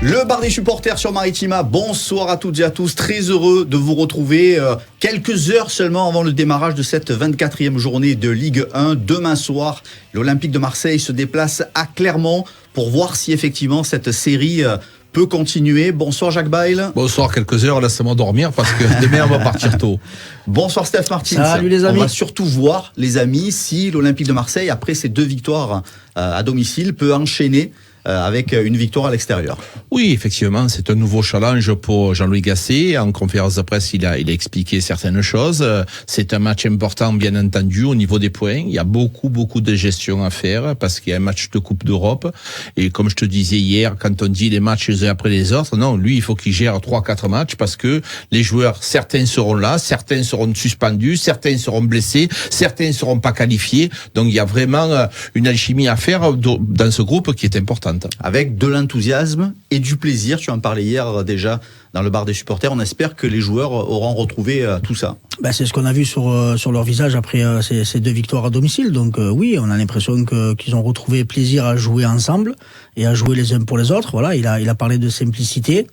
Le bar des supporters sur Maritima, bonsoir à toutes et à tous, très heureux de vous retrouver quelques heures seulement avant le démarrage de cette 24e journée de Ligue 1. Demain soir, l'Olympique de Marseille se déplace à Clermont pour voir si effectivement cette série peut continuer. Bonsoir Jacques Bail. Bonsoir, quelques heures, laissez-moi dormir parce que demain on va partir tôt. Bonsoir Steph Martins. Salut les amis. On va surtout voir les amis si l'Olympique de Marseille, après ces 2 victoires à domicile, peut enchaîner avec une victoire à l'extérieur. Oui, effectivement, c'est un nouveau challenge pour Jean-Louis Gasset. En conférence de presse, il a expliqué certaines choses. C'est un match important, bien entendu, au niveau des points. Il y a beaucoup de gestion à faire parce qu'il y a un match de Coupe d'Europe. Et comme je te disais hier, quand on dit les matchs les uns après les autres, non, lui, il faut qu'il gère 3-4 matchs parce que les joueurs, certains seront là, certains seront suspendus, certains seront blessés, certains ne seront pas qualifiés. Donc, il y a vraiment une alchimie à faire dans ce groupe qui est importante. Avec de l'enthousiasme et du plaisir, tu en parlais hier déjà dans le bar des supporters, on espère que les joueurs auront retrouvé tout ça. C'est ce qu'on a vu sur leur visage après ces 2 victoires à domicile. Donc oui, on a l'impression qu'ils ont retrouvé plaisir à jouer ensemble et à jouer les uns pour les autres. Voilà, il a parlé de simplicité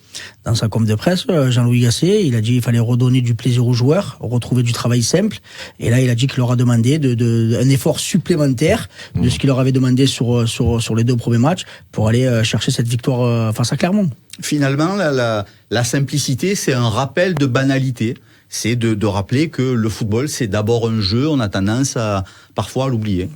dans sa conf de presse, Jean-Louis Gasset. Il a dit qu'il fallait redonner du plaisir aux joueurs, retrouver du travail simple. Et là, il a dit qu'il leur a demandé un effort supplémentaire de ce qu'il leur avait demandé sur les 2 premiers matchs pour aller chercher cette victoire face à Clermont. Finalement, la simplicité, c'est un rappel de banalité. C'est de rappeler que le football, c'est d'abord un jeu. On a tendance parfois à l'oublier.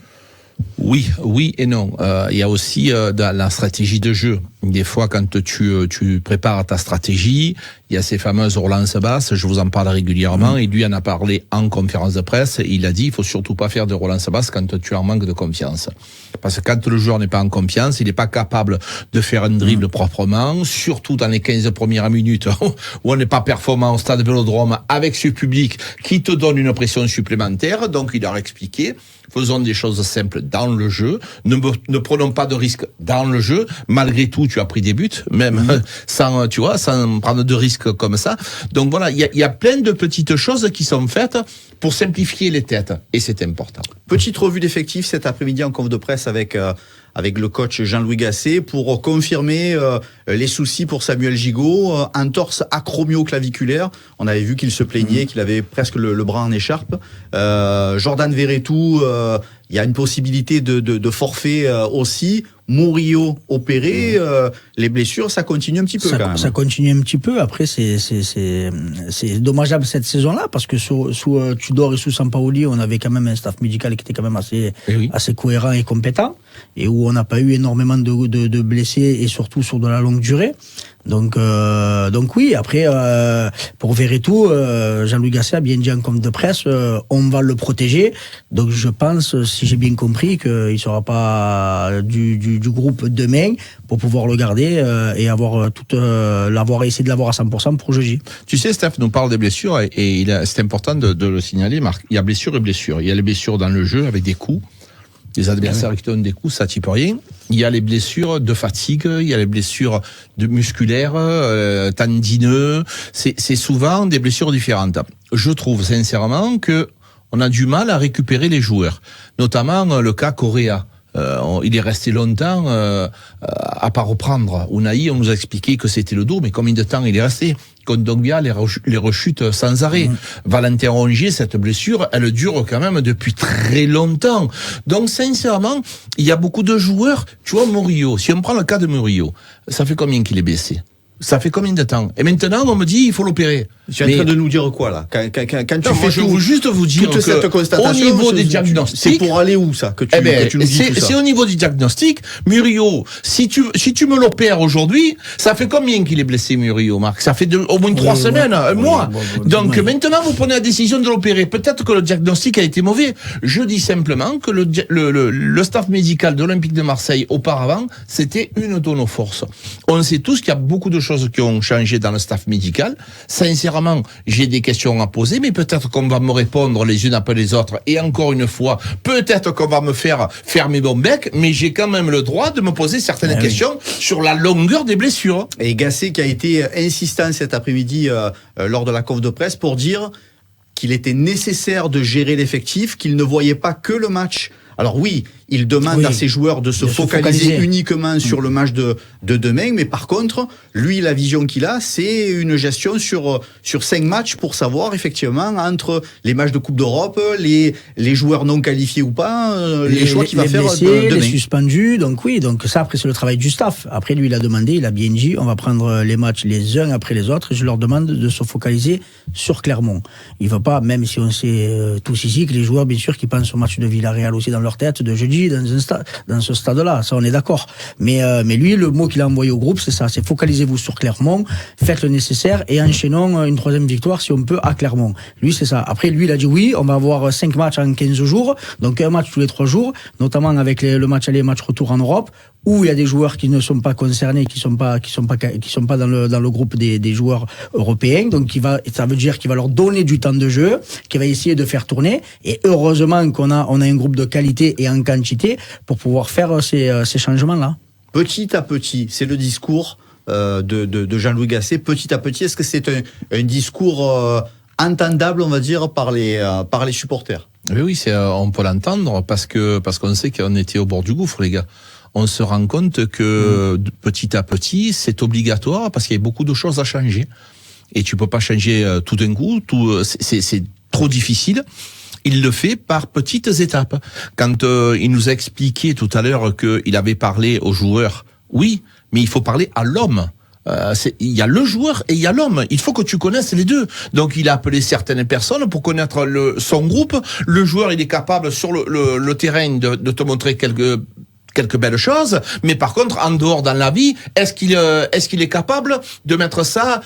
Oui et non. Il y a aussi la stratégie de jeu. Des fois, quand tu prépares ta stratégie, il y a ces fameuses relances basses. Je vous en parle régulièrement. Et lui en a parlé en conférence de presse. Il a dit, il faut surtout pas faire de relances basses quand tu es en manque de confiance. Parce que quand le joueur n'est pas en confiance, il n'est pas capable de faire un dribble proprement, surtout dans les 15 premières minutes où on n'est pas performant au stade Vélodrome avec ce public qui te donne une pression supplémentaire. Donc, il leur a expliqué, faisons des choses simples dans le jeu. Ne prenons pas de risques dans le jeu. Malgré tout, tu as pris des buts, même sans prendre de risques comme ça. Donc voilà, il y a plein de petites choses qui sont faites pour simplifier les têtes. Et c'est important. Petite revue d'effectifs cet après-midi en conf de presse avec le coach Jean-Louis Gasset pour confirmer les soucis pour Samuel Gigot, entorse acromio-claviculaire. On avait vu qu'il se plaignait, qu'il avait presque le bras en écharpe. Jordan Verretou, il y a une possibilité de forfait aussi. Murillo opéré, les blessures, ça continue un petit peu quand même. Ça continue un petit peu. Après, c'est dommageable cette saison-là parce que sous Tudor et sous Sampaoli, on avait quand même un staff médical qui était quand même assez cohérent et compétent et où on n'a pas eu énormément de blessés et surtout sur de la longue durée. Donc oui, après pour Verretou, Jean-Louis Gasset a bien dit en conf de presse, on va le protéger. Donc je pense, si j'ai bien compris, qu'il sera pas du groupe demain pour pouvoir le garder et essayer de l'avoir à 100% pour jeudi. Tu sais, Steph nous parle des blessures et c'est important de le signaler, Marc. Il y a blessures et blessures. Il y a les blessures dans le jeu avec des coups. Les adversaires qui donnent des coups, ça type rien. Il y a les blessures de fatigue, il y a les blessures musculaires, tendineux. C'est souvent des blessures différentes. Je trouve sincèrement que on a du mal à récupérer les joueurs, notamment le cas Correa. Il est resté longtemps à pas reprendre. Unai, on nous a expliqué que c'était le dos, mais combien de temps il est resté? Kondogbia, les rechutes sans arrêt. Valentin Rongier, cette blessure, elle dure quand même depuis très longtemps. Donc, sincèrement, il y a beaucoup de joueurs. Tu vois, Murillo, si on prend le cas de Murillo, ça fait combien qu'il est blessé? Ça fait combien de temps? Et maintenant, on me dit, il faut l'opérer. Tu es en train de nous dire quoi, là? Quand tu fais je veux juste vous dire toute cette constatation, au niveau des diagnostics. C'est pour aller où, ça? Que tu nous dis tout ça? C'est au niveau du diagnostic. Murillo, si tu me l'opères aujourd'hui, ça fait combien qu'il est blessé, Murillo, Marc? Ça fait au moins 3 semaines, un mois. Donc, maintenant, vous prenez la décision de l'opérer. Peut-être que le diagnostic a été mauvais. Je dis simplement que le staff médical de l'Olympique de Marseille, auparavant, c'était une de nos forces. On sait tous qu'il y a beaucoup de choses qui ont changé dans le staff médical. Sincèrement, j'ai des questions à poser, mais peut-être qu'on va me répondre les unes après les autres. Et encore une fois, peut-être qu'on va me faire fermer mon bec, mais j'ai quand même le droit de me poser certaines questions sur la longueur des blessures. Et Gasset qui a été insistant cet après-midi lors de la conf de presse pour dire qu'il était nécessaire de gérer l'effectif, qu'il ne voyait pas que le match. Alors oui, il demande à ses joueurs de se focaliser uniquement sur le match de demain, mais par contre, lui, la vision qu'il a, c'est une gestion sur 5 matchs pour savoir effectivement entre les matchs de Coupe d'Europe, les joueurs non qualifiés ou pas, les choix qu'il va faire blessés, demain. Les suspendus, donc ça après c'est le travail du staff. Après lui il a demandé, il a bien dit, on va prendre les matchs les uns après les autres et je leur demande de se focaliser sur Clermont. Il va pas, même si on sait tous ici que les joueurs bien sûr qui pensent au match de Villarreal aussi dans leur tête de jeudi dans ce stade-là, ça on est d'accord. Mais lui le mot qu'il a envoyé au groupe c'est ça, c'est focalisez-vous sur Clermont, faites le nécessaire et enchaînons une 3e victoire si on peut à Clermont. Lui c'est ça. Après lui il a dit oui, on va avoir 5 matchs en 15 jours, donc un match tous les 3 jours, notamment avec le match aller et match retour en Europe, où il y a des joueurs qui ne sont pas concernés, qui sont pas dans le groupe des joueurs européens. Donc ça veut dire qu'il va leur donner du temps de jeu, qu'il va essayer de faire tourner. Et heureusement qu'on a un groupe de qualité et en quantité pour pouvoir faire ces changements-là. Petit à petit, c'est le discours de Jean-Louis Gasset. Petit à petit, est-ce que c'est un discours entendable, on va dire, par les supporters? Oui, on peut l'entendre parce qu'on sait qu'on était au bord du gouffre, les gars. On se rend compte que petit à petit, c'est obligatoire parce qu'il y a beaucoup de choses à changer. Et tu peux pas changer tout d'un coup, c'est trop difficile. Il le fait par petites étapes. Quand il nous a expliqué tout à l'heure qu'il avait parlé aux joueurs, oui, mais il faut parler à l'homme. Il y a le joueur et il y a l'homme. Il faut que tu connaisses les deux. Donc il a appelé certaines personnes pour connaître son groupe. Le joueur, il est capable sur le terrain de te montrer quelques belles choses, mais par contre en dehors dans la vie, est-ce qu'il est capable de mettre ça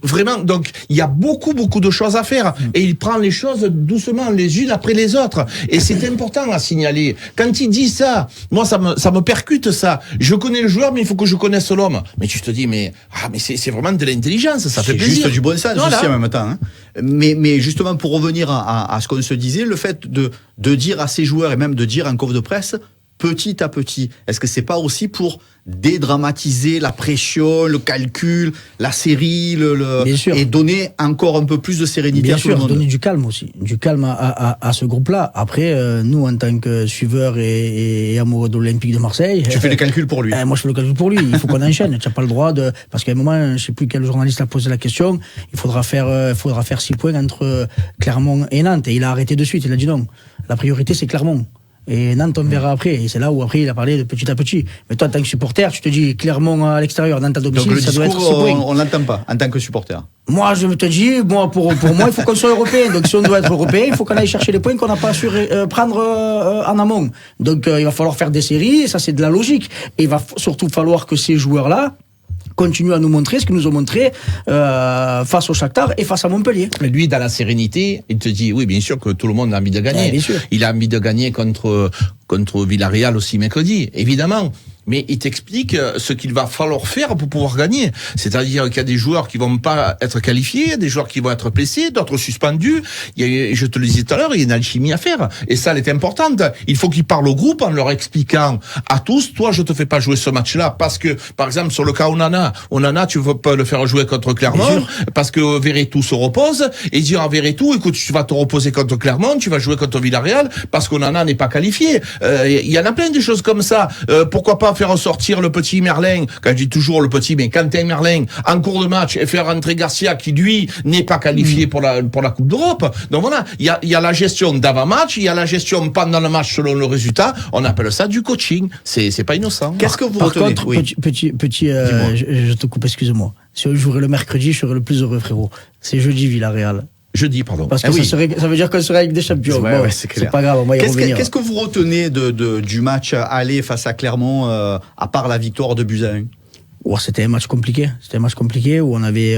vraiment? Donc il y a beaucoup de choses à faire et il prend les choses doucement les unes après les autres et c'est important à signaler. Quand il dit ça, moi ça me percute ça. Je connais le joueur mais il faut que je connaisse l'homme. Mais tu te dis mais c'est vraiment de l'intelligence, ça fait plaisir. C'est juste du bon sens voilà. aussi en même temps. Hein. Mais justement pour revenir à ce qu'on se disait, le fait de dire à ces joueurs et même de dire en conf de presse petit à petit, est-ce que c'est pas aussi pour dédramatiser la pression, le calcul, la série, et donner encore un peu plus de sérénité à tout le monde? Donner du calme aussi, du calme à ce groupe-là. Après, nous en tant que suiveurs et amoureux de l'Olympique de Marseille, tu fais le calcul pour lui. Moi je fais le calcul pour lui. Il faut qu'on enchaîne. Tu n'as pas le droit parce qu'à un moment, je sais plus quel journaliste a posé la question. Il faudra faire 6 points entre Clermont et Nantes. Et il a arrêté de suite. Il a dit non. La priorité c'est Clermont. Et Nantes, on verra après. Et c'est là où après il a parlé de petit à petit. Mais toi, en tant que supporter, tu te dis Clermont à l'extérieur, Nantes à domicile, donc, ça doit être 6 points. On l'entend pas en tant que supporter. Moi, je te dis, pour moi, il faut qu'on soit européen. Donc, si on doit être européen, il faut qu'on aille chercher les points qu'on n'a pas su prendre en amont. Donc, il va falloir faire des séries. Et ça, c'est de la logique. Et il va surtout falloir que ces joueurs-là continuent à nous montrer ce qu'ils nous ont montré face au Shakhtar et face à Montpellier. Mais lui, dans la sérénité, il te dit, oui, bien sûr que tout le monde a envie de gagner. Bien sûr. Il a envie de gagner contre Villarreal aussi mercredi, évidemment. Mais il t'explique ce qu'il va falloir faire pour pouvoir gagner. C'est-à-dire qu'il y a des joueurs qui vont pas être qualifiés, des joueurs qui vont être blessés, d'autres suspendus. Je te le disais tout à l'heure, il y a une alchimie à faire. Et ça, elle est importante. Il faut qu'il parle au groupe en leur expliquant à tous, toi, je te fais pas jouer ce match-là parce que, par exemple, sur le cas Onana, tu veux pas le faire jouer contre Clermont parce que Verretou se repose et dire à Verretou, écoute, tu vas te reposer contre Clermont, tu vas jouer contre Villarreal parce qu'Onana n'est pas qualifié. Il y en a plein de choses comme ça. Pourquoi pas faire sortir le petit Merlin, quand je dis toujours le petit, mais Quentin Merlin, en cours de match, et faire rentrer Garcia, qui lui, n'est pas qualifié pour la Coupe d'Europe. Donc voilà, il y a la gestion d'avant-match, il y a la gestion pendant le match selon le résultat. On appelle ça du coaching. C'est pas innocent. Qu'est-ce que vous Par retenez? contre, je te coupe, excuse-moi. Si je jouerais le mercredi, je serais le plus heureux, frérot. C'est jeudi, Villarreal. Jeudi, pardon. Parce que ça veut dire qu'on serait avec des champions. Ouais, c'est clair. C'est pas grave, on va y revenir. Qu'est-ce que vous retenez du match aller face à Clermont, à part la victoire de buts à 1? C'était un match compliqué. C'était un match compliqué où on avait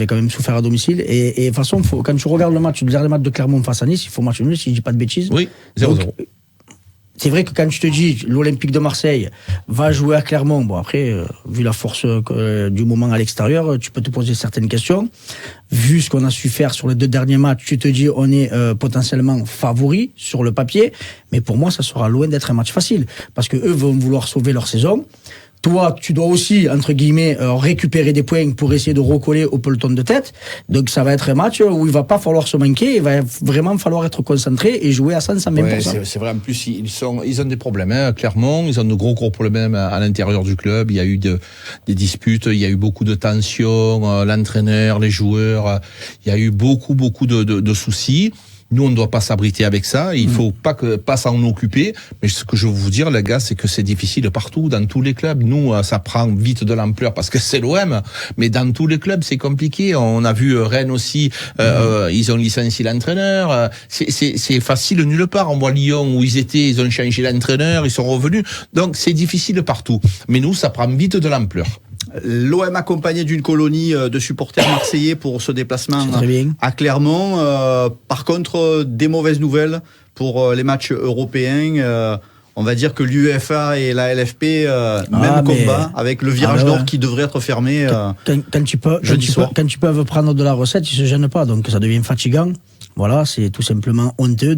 quand même souffert à domicile. Et de toute façon, quand tu regardes le dernier match de Clermont face à Nice, il faut match nul, si je dis pas de bêtises. Oui, 0-0. C'est vrai que quand tu te dis l'Olympique de Marseille va jouer à Clermont, bon après, vu la force du moment à l'extérieur, tu peux te poser certaines questions. Vu ce qu'on a su faire sur les 2 derniers matchs, tu te dis on est potentiellement favori sur le papier, mais pour moi ça sera loin d'être un match facile, parce que eux vont vouloir sauver leur saison. toi, tu dois aussi, entre guillemets, récupérer des points pour essayer de recoller au peloton de tête. Donc, ça va être un match où il va pas falloir se manquer, il va vraiment falloir être concentré et jouer à 120%. Ouais, c'est vrai, en plus, ils ont des problèmes, hein. Clermont, ils ont de gros problèmes à l'intérieur du club. Il y a eu des disputes, il y a eu beaucoup de tensions, l'entraîneur, les joueurs, il y a eu beaucoup de soucis. Nous, on ne doit pas s'abriter avec ça. Il faut pas s'en occuper. Mais ce que je veux vous dire, les gars, c'est que c'est difficile partout, dans tous les clubs. Nous, ça prend vite de l'ampleur parce que c'est l'OM. Mais dans tous les clubs, c'est compliqué. On a vu Rennes aussi. Ils ont licencié l'entraîneur. C'est facile nulle part. On voit Lyon où ils ont changé l'entraîneur, ils sont revenus. Donc, c'est difficile partout. Mais nous, ça prend vite de l'ampleur. L'OM accompagné d'une colonie de supporters marseillais pour ce déplacement à Clermont. Par contre, des mauvaises nouvelles pour les matchs européens. On va dire que l'UEFA et la LFP, même combat, avec le virage nord qui devrait être fermé quand tu peux prendre de la recette, ils se gênent pas, donc ça devient fatigant. Voilà, c'est tout simplement honteux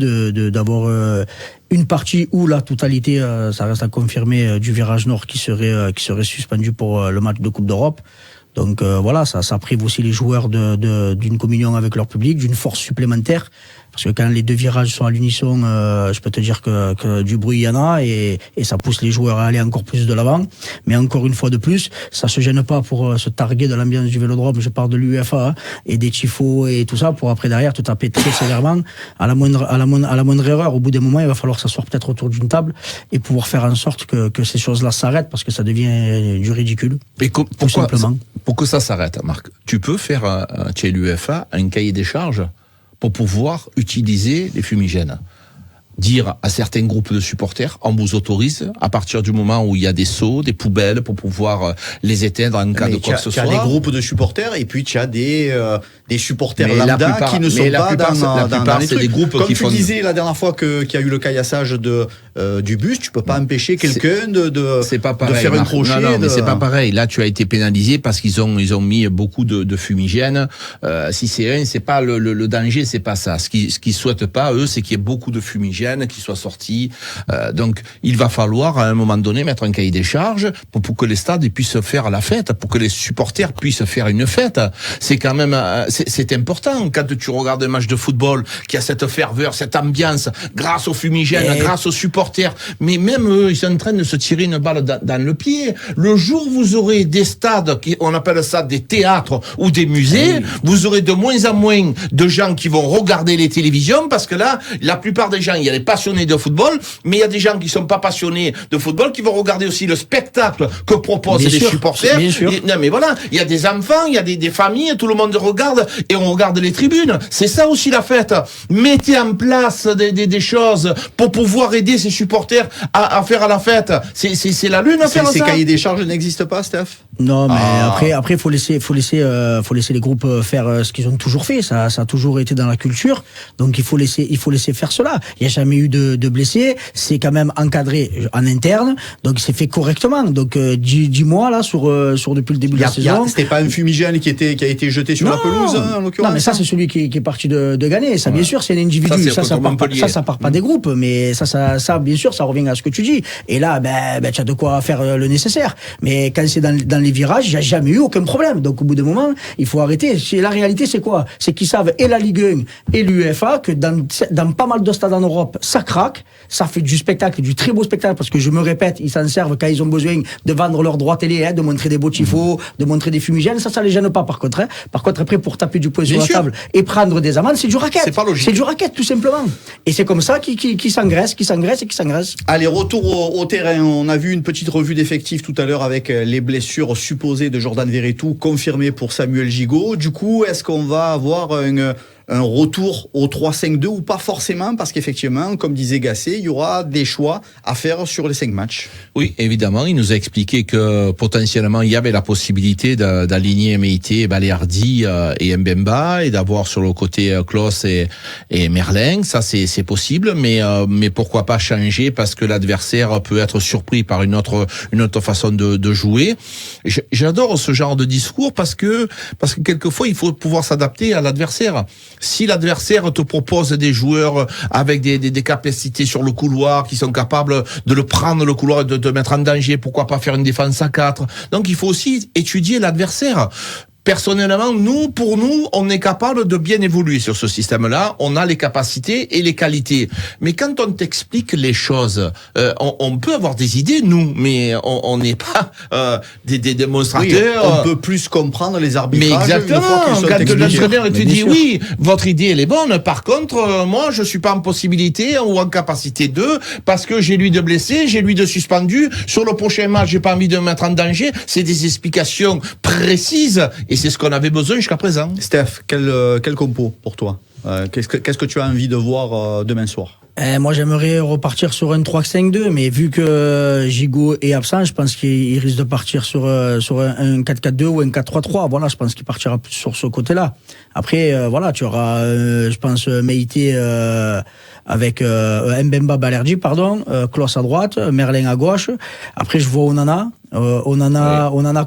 d'avoir une partie ou la totalité, ça reste à confirmer, du virage nord qui serait suspendu pour le match de Coupe d'Europe. Donc voilà, ça prive aussi les joueurs d'une communion avec leur public, d'une force supplémentaire. Parce que quand les deux virages sont à l'unisson, je peux te dire que du bruit il y en a et ça pousse les joueurs à aller encore plus de l'avant. Mais encore une fois de plus, ça se gêne pas pour se targuer de l'ambiance du Vélodrome. Je parle de l'UEFA et des tifos et tout ça pour après derrière te taper très sévèrement à la moindre erreur. Au bout d'un moment, il va falloir s'asseoir peut-être autour d'une table et pouvoir faire en sorte que ces choses-là s'arrêtent parce que ça devient du ridicule. Et pour que ça s'arrête, Marc, tu peux faire chez l'UEFA un cahier des charges pour pouvoir utiliser les fumigènes. Dire à certains groupes de supporters, on vous autorise, à partir du moment où il y a des seaux, des poubelles, pour pouvoir les éteindre en cas de quoi que ce soit. Tu as des groupes de supporters et puis tu as des supporters lambda qui ne sont pas dans les trucs. Des groupes comme qui tu disais la dernière fois qu'il y a eu le caillassage du bus, tu peux pas empêcher quelqu'un de faire un crochet. Non, mais c'est pas pareil. Là, tu as été pénalisé parce qu'ils ont mis beaucoup de fumigènes. Si c'est pas le danger, c'est pas ça. Ce qu'ils souhaitent pas, eux, c'est qu'il y ait beaucoup de fumigènes qui soit sorti. Donc, il va falloir, à un moment donné, mettre un cahier des charges pour que les stades puissent faire la fête, pour que les supporters puissent faire une fête. C'est quand même, c'est important. Quand tu regardes un match de football, qu'il y a cette ferveur, cette ambiance, grâce aux fumigènes, grâce aux supporters. Mais même eux, ils sont en train de se tirer une balle dans le pied. Le jour où vous aurez des stades, on appelle ça des théâtres ou des musées, vous aurez de moins en moins de gens qui vont regarder les télévisions parce que là, la plupart des gens, il y a les passionnés de football, mais il y a des gens qui sont pas passionnés de football qui vont regarder aussi le spectacle que proposent les supporters. Non, mais voilà, il y a des enfants, il y a des familles, tout le monde regarde et on regarde les tribunes. C'est ça aussi la fête. Mettez en place des choses pour pouvoir aider ces supporters à faire la fête. C'est la lune à faire ça. Ces cahiers des charges n'existent pas, Steph? Non, mais après, faut laisser les groupes faire ce qu'ils ont toujours fait. Ça a toujours été dans la culture. Donc, il faut laisser faire cela. Il n'y a jamais eu de blessés. C'est quand même encadré en interne. Donc, c'est fait correctement. Donc, 10 mois, là, sur depuis le début de la saison. C'était pas un fumigène qui a été jeté sur la pelouse, en l'occurrence. Non, mais ça, c'est celui qui est parti de gagner. Ça, bien sûr, c'est un individu. Ça part pas des groupes. Mais ça, bien sûr, ça revient à ce que tu dis. Et là, tu as de quoi faire le nécessaire. Mais quand c'est dans les virages, il n'y a jamais eu aucun problème. Donc, au bout d'un moment, il faut arrêter. La réalité, c'est quoi? C'est qu'ils savent, et la Ligue 1 et l'UEFA, que dans pas mal de stades en Europe, ça craque, ça fait du spectacle, du très beau spectacle, parce que je me répète, ils s'en servent quand ils ont besoin de vendre leurs droits télé, de montrer des beaux tifos, de montrer des fumigènes, ça les gêne pas, par contre. Par contre, après, pour taper du poing sur la table et prendre des amendes, c'est du racket. C'est pas logique. C'est du racket, tout simplement. Et c'est comme ça qu'ils s'engraissent. Allez, retour au terrain. On a vu une petite revue d'effectifs tout à l'heure avec les blessures supposées de Jordan Verretou, confirmées pour Samuel Gigot. Du coup, est-ce qu'on va avoir un retour au 3-5-2 ou pas forcément, parce qu'effectivement, comme disait Gasset, il y aura des choix à faire sur les 5 matchs. Oui, évidemment, il nous a expliqué que potentiellement il y avait la possibilité d'aligner Meïté, Baléardi et Mbemba, et d'avoir sur le côté Klos et Merlin. Ça, c'est possible, mais pourquoi pas changer, parce que l'adversaire peut être surpris par une autre façon de jouer. J'adore ce genre de discours parce que quelquefois il faut pouvoir s'adapter à l'adversaire. Si l'adversaire te propose des joueurs avec des capacités sur le couloir, qui sont capables de le prendre le couloir et de te mettre en danger, pourquoi pas faire une défense à 4? Donc il faut aussi étudier l'adversaire. Personnellement, pour nous, on est capable de bien évoluer sur ce système-là. On a les capacités et les qualités. Mais quand on t'explique les choses, on peut avoir des idées, nous, mais on n'est pas des démonstrateurs. Oui, on peut plus comprendre les arbitrages. Mais exactement. Quand l'entraîneur te dit oui, votre idée elle est bonne. Par contre, moi, je suis pas en possibilité ou en capacité de, parce que j'ai lui de blessé, j'ai lui de suspendu. Sur le prochain match, j'ai pas envie de me mettre en danger. C'est des explications précises. Et c'est ce qu'on avait besoin jusqu'à présent. Steph, quel compo pour toi? Qu'est-ce que tu as envie de voir demain soir? Moi, j'aimerais repartir sur un 3-5-2, mais vu que Gigot est absent, je pense qu'il risque de partir sur un 4-4-2 ou un 4-3-3. Voilà, je pense qu'il partira plus sur ce côté-là. Après, voilà, tu auras, je pense, Meïté avec Mbemba Balerdi, Klos à droite, Merlin à gauche. Après, je vois Onana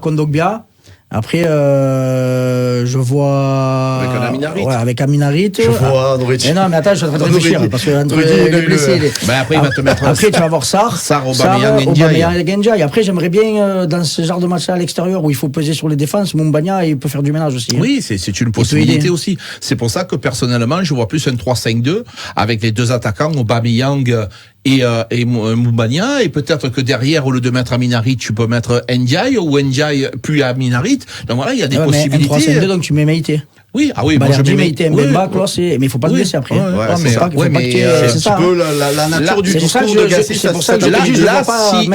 Kondogbia. Après, je vois... Avec Aminarit. Ouais, avec Aminarit. Je vois André. Non, mais attends, je suis en train de réfléchir. Parce que le blessé... Après, il va te mettre... Après, tu vas voir Sarr, Aubameyang, Ndiaye. Après, j'aimerais bien, dans ce genre de match-là à l'extérieur, où il faut peser sur les défenses, Moumbagna, il peut faire du ménage aussi. Oui, c'est une possibilité aussi. C'est pour ça que, personnellement, je vois plus un 3-5-2, avec les deux attaquants, Aubameyang et Moumbagna, et peut-être que derrière, au lieu de mettre Aminarit, tu peux mettre Ndiaye, ou Ndiaye puis Aminarit. Donc voilà, il y a des possibilités. Mais un 3-5-2, donc tu mets Meïté. Oui, moi je mets Meïté, Mbemba, Klos, mais il faut pas se blesser après. C'est un petit peu la nature du discours de Gasset. C'est pour ça que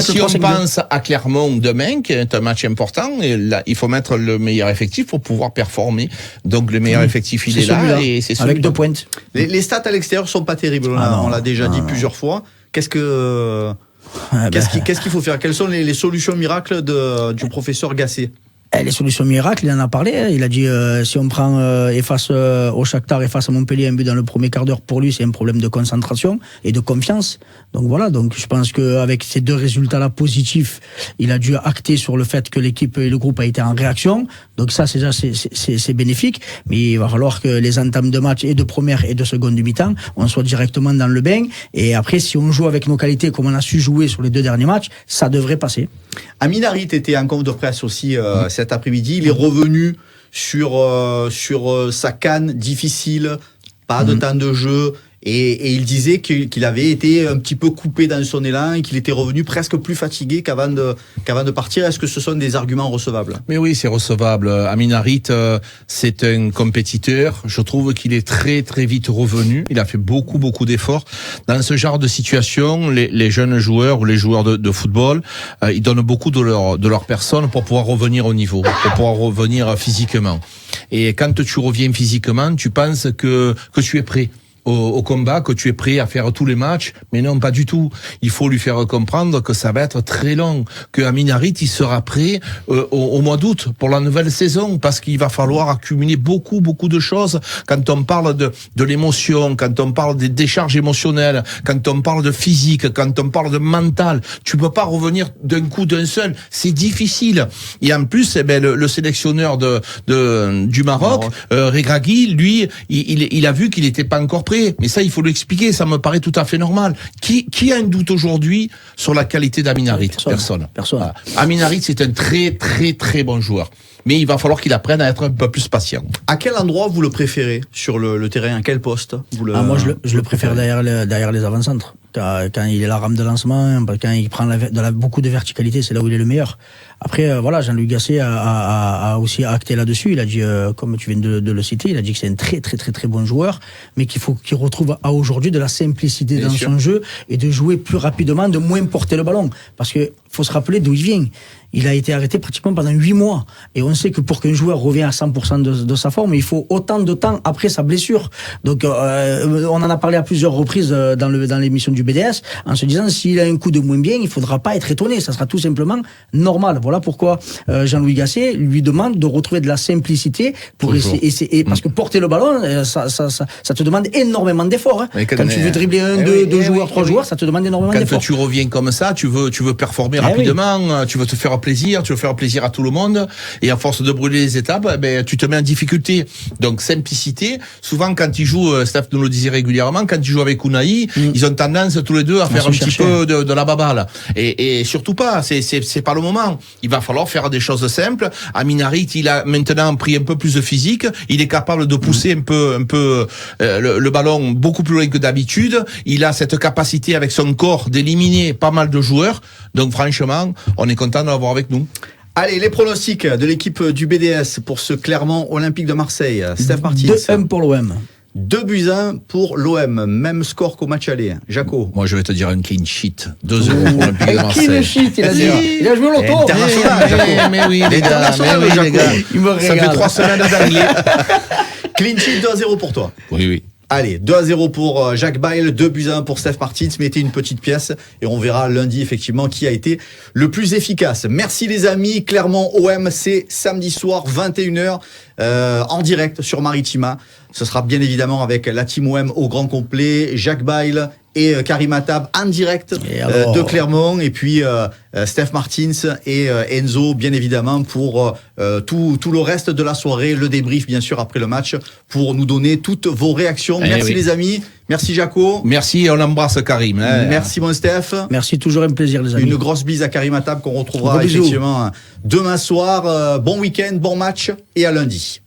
si on pense à Clermont demain, qui est un match important, et là, il faut mettre le meilleur effectif pour pouvoir performer. Donc le meilleur effectif, il est là, et c'est avec 2 pointes. Les stats à l'extérieur sont pas terribles. On l'a déjà dit plusieurs fois. Qu'est-ce qu'il faut faire? Quelles sont les solutions miracles du professeur Gasset? Les solutions miracles, il en a parlé. Il a dit si on prend et face au Shakhtar et face à Montpellier un but dans le premier quart d'heure, pour lui c'est un problème de concentration et de confiance. Donc voilà, donc je pense qu'avec ces 2 résultats-là positifs, il a dû acter sur le fait que l'équipe et le groupe a été en réaction. Donc ça déjà c'est bénéfique, mais il va falloir que les entames de match et de première et de seconde du mi-temps, on soit directement dans le bain. Et après, si on joue avec nos qualités comme on a su jouer sur les 2 derniers matchs, ça devrait passer. Aminarit était en conf de presse aussi cet après-midi. Il est revenu sur sa CAN difficile, pas de temps de jeu. Et il disait qu'il avait été un petit peu coupé dans son élan et qu'il était revenu presque plus fatigué qu'avant de partir. Est-ce que ce sont des arguments recevables? Mais oui, c'est recevable. Aminarit, c'est un compétiteur. Je trouve qu'il est très très vite revenu. Il a fait beaucoup d'efforts. Dans ce genre de situation, les jeunes joueurs ou les joueurs de football, ils donnent beaucoup de leur personne pour pouvoir revenir au niveau, pour pouvoir revenir physiquement. Et quand tu reviens physiquement, tu penses que tu es prêt au combat, que tu es prêt à faire tous les matchs, mais non, pas du tout. Il faut lui faire comprendre que ça va être très long, que Aminarit, il sera prêt au mois d'août pour la nouvelle saison, parce qu'il va falloir accumuler beaucoup de choses. Quand on parle de l'émotion, quand on parle des décharges émotionnelles, quand on parle de physique, quand on parle de mental, tu peux pas revenir d'un coup d'un seul. C'est difficile. Et en plus, le sélectionneur du Maroc, Regragui, lui, il a vu qu'il était pas encore prêt. Mais ça, il faut l'expliquer, ça me paraît tout à fait normal. Qui a un doute aujourd'hui sur la qualité d'Aminarit? Personne. Aminarit, c'est un très bon joueur. Mais il va falloir qu'il apprenne à être un peu plus patient. À quel endroit vous le préférez sur le terrain? À quel poste moi, je le préfère derrière les avant-centres. Quand il est la rame de lancement, quand il prend beaucoup de verticalité, c'est là où il est le meilleur. Après, voilà, Jean-Louis Gasset a aussi acté là-dessus. Il a dit, comme tu viens de le citer, il a dit que c'est un très bon joueur, mais qu'il faut qu'il retrouve à aujourd'hui de la simplicité dans son jeu et de jouer plus rapidement, de moins porter le ballon. Parce que faut se rappeler d'où il vient. Il a été arrêté pratiquement pendant 8 mois. Et on sait que pour qu'un joueur revienne à 100% de sa forme, il faut autant de temps après sa blessure. Donc, on en a parlé à plusieurs reprises dans l'émission du BDS, en se disant, s'il a un coup de moins bien, il faudra pas être étonné. Ça sera tout simplement normal. Voilà pourquoi Jean-Louis Gasset lui demande de retrouver de la simplicité pour essayer, parce que porter le ballon, ça te demande énormément d'efforts. Hein. Quand tu veux dribbler 2 joueurs, 3 joueurs, ça te demande énormément d'efforts. Quand tu reviens comme ça, tu veux performer rapidement, tu veux te faire faire plaisir, tu veux faire plaisir à tout le monde, et à force de brûler les étapes, ben, tu te mets en difficulté. Donc, simplicité. Souvent, quand ils jouent, Steph nous le disait régulièrement, quand ils jouent avec Unai, ils ont tendance tous les deux à faire un petit peu de la baballe. Et surtout pas, c'est pas le moment. Il va falloir faire des choses simples. Amin Harit, il a maintenant pris un peu plus de physique, il est capable de pousser un peu le ballon beaucoup plus loin que d'habitude. Il a cette capacité avec son corps d'éliminer pas mal de joueurs. Donc franchement, on est content de l'avoir avec nous. Allez, les pronostics de l'équipe du BDS pour ce Clermont Olympique de Marseille. Steph Martins. 2-1 pour l'OM. 2-1 pour l'OM, même score qu'au match aller. Jaco. Moi, je vais te dire un clean sheet. 2-0 pour l'Olympique de Marseille. Clean sheet, il a dit. Il a joué au loto. Mais oui, les gars. Il me ça fait 3 semaines d'anglais. Clean sheet 2-0 pour toi. Oui. Allez, 2-0 pour Jacques Bail, 2-1 pour Steph Martins. Mettez une petite pièce et on verra lundi effectivement qui a été le plus efficace. Merci les amis. Clermont OM, c'est samedi soir 21h en direct sur Maritima. Ce sera bien évidemment avec la team OM au grand complet, Jacques Bail et Karim Attab en direct de Clermont, et puis Steph Martins et Enzo bien évidemment pour tout le reste de la soirée, le débrief bien sûr après le match, pour nous donner toutes vos réactions. Merci les amis, merci Jaco. Merci, on embrasse Karim. Merci mon Steph. Merci, toujours un plaisir les amis. Une grosse bise à Karim Attab qu'on retrouvera effectivement demain soir. Bon week-end, bon match et à lundi.